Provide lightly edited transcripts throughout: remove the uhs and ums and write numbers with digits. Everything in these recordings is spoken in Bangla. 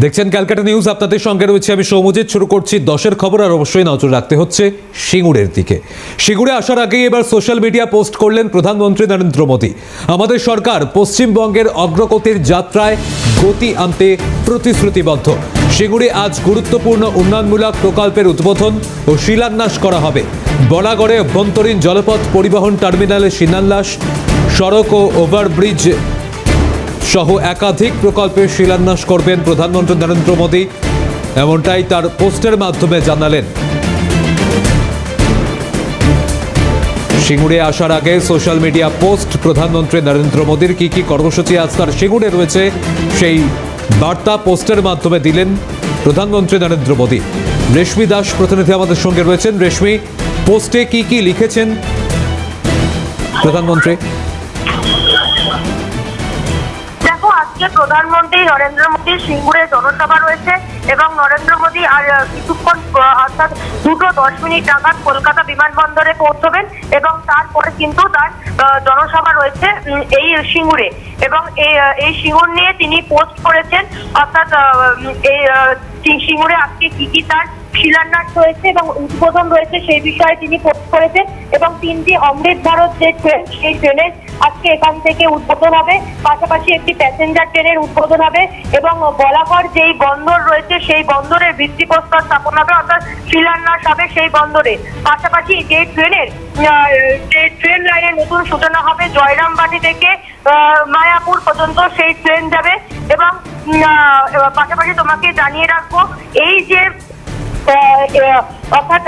দেখছেন ক্যালকাটা নিউজ, আপনাদের সঙ্গে রয়েছে আমি সৌমজিৎ। শুরু করছি 10-এর খবর। আর অবশ্যই নজর রাখতে হচ্ছে সিঙ্গুরের দিকে। সিঙ্গুরে আসার আগেই এবার সোশ্যাল মিডিয়া পোস্ট করলেন প্রধানমন্ত্রী নরেন্দ্র মোদী। আমাদের সরকার পশ্চিমবঙ্গের অগ্রগতির যাত্রায় গতি আনতে প্রতিশ্রুতিবদ্ধ। সিঙ্গুরে আজ গুরুত্বপূর্ণ উন্নয়নমূলক প্রকল্পের উদ্বোধন ও শিলান্যাস করা হবে। বনাগড়ে অভ্যন্তরীণ জলপথ পরিবহন টার্মিনালের শিলান্যাস, সড়ক ও ওভারব্রিজ সহ একাধিক প্রকল্পের শিলান্যাস করবেন প্রধানমন্ত্রী নরেন্দ্র মোদী, এমনটাই তার পোস্টের মাধ্যমে জানালেন। সিঙ্গুরে আসার আগে সোশ্যাল মিডিয়া পোস্ট প্রধানমন্ত্রী নরেন্দ্র মোদীর। কি কি কর্মসূচি আজ তার সিঙ্গুরে রয়েছে সেই বার্তা পোস্টের মাধ্যমে দিলেন প্রধানমন্ত্রী নরেন্দ্র মোদী। রেশমি দাস প্রতিনিধি আমাদের সঙ্গে রয়েছেন। রেশমি, পোস্টে কি কি লিখেছেন প্রধানমন্ত্রী? আজকে প্রধানমন্ত্রী নরেন্দ্র মোদীর সিঙ্গুরে জনসভা রয়েছে এবং নরেন্দ্র মোদী আর কিছুক্ষণ অর্থাৎ 2:10 নাগাদ কলকাতা বিমানবন্দরে পৌঁছবেন এবং তারপরে কিন্তু তার জনসভা রয়েছে এই সিঙ্গুরে। এবং এই সিঙ্গুর নিয়ে তিনি পোস্ট করেছেন, অর্থাৎ এই সিঙ্গুরে আজকে কি তার শিলান্যাস রয়েছে এবং উদ্বোধন রয়েছে সেই বিষয়ে তিনি পোস্ট করেছেন। এবং 3টি অমৃত ভারত যে ট্রেন, সেই ট্রেনের আজকে এখান থেকে উদ্বোধন হবে, পাশাপাশি একটি প্যাসেঞ্জার ট্রেনের উদ্বোধন হবে এবং বলাগড় যেই বন্দর রয়েছে সেই বন্দরের ভিত্তিপ্রস্তর স্থাপন হবে, অর্থাৎ শিলান্যাস হবে সেই বন্দরে। পাশাপাশি যে ট্রেন লাইনের নতুন সূচনা হবে, জয়রামবাটি থেকে মায়াপুর পর্যন্ত সেই ট্রেন যাবে। এবং পাশাপাশি তোমাকে জানিয়ে রাখবো, এই যে অর্থাৎ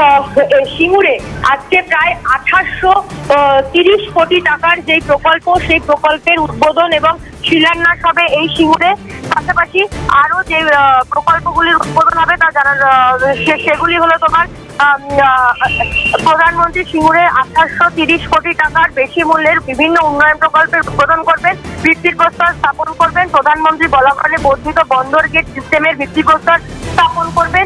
সিঙ্গুরে আজকে প্রায় 1830 কোটি টাকার যে প্রকল্প, সেই প্রকল্পের উদ্বোধন এবং শিলান্যাস হবে এই সিঙ্গুরে। পাশাপাশি আরো যে প্রকল্পগুলির উদ্বোধন হবে তা জানার সেগুলি হলো তোমার প্রধানমন্ত্রী সিঙ্গুরে 1830 কোটি টাকার বেশি মূল্যের বিভিন্ন উন্নয়ন প্রকল্পের উদ্বোধন করবেন, ভিত্তিপ্রস্তর স্থাপন করবেন। প্রধানমন্ত্রী বলাগড়ে বর্ধিত বন্দর গেট সিস্টেমের ভিত্তিপ্রস্তর স্থাপন করবেন,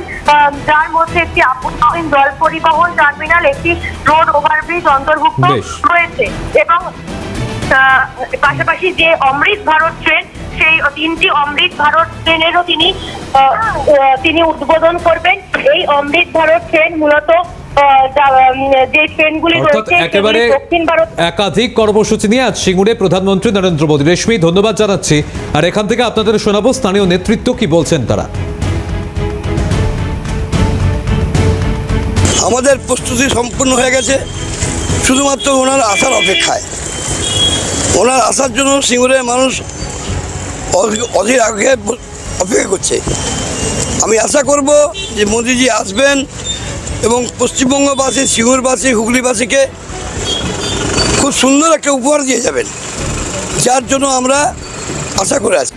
যার মধ্যে একটি আভ্যন্তরীণ জল পরিবহন টার্মিনাল, একটি রোড ওভারব্রিজ অন্তর্ভুক্ত রয়েছে। এবং পাশাপাশি যে অমৃত ভারত ট্রেন, সেই 3টি অমৃত ভারত ট্রেনেরও তিনি উদ্বোধন করবেন। এই অমৃত ভারত ট্রেন মূলত যে ট্রেনগুলি রয়েছে একেবারে দক্ষিণ ভারত। একাধিক কর্মসূচি নিয়ে আজ সিঙ্গুরে প্রধানমন্ত্রী নরেন্দ্র মোদী। রেশমি, ধন্যবাদ জানাচ্ছি। আর এখান থেকে আপনাদের শোনাবো স্থানীয় নেতৃত্ব কি বলছেন তারা। আমাদের প্রস্তুতি সম্পূর্ণ হয়ে গেছে, শুধুমাত্র ওনার আসার অপেক্ষায়। ওনার আসার জন্য সিঙ্গুরের মানুষ অধীর আগ্রহে অপেক্ষা করছে। আমি আশা করব যে মোদিজি আসবেন এবং পশ্চিমবঙ্গবাসী, সিঙ্গুরবাসী, হুগলিবাসীকে খুব সুন্দর একটা উপহার দিয়ে যাবেন, যার জন্য আমরা আশা করে আছি।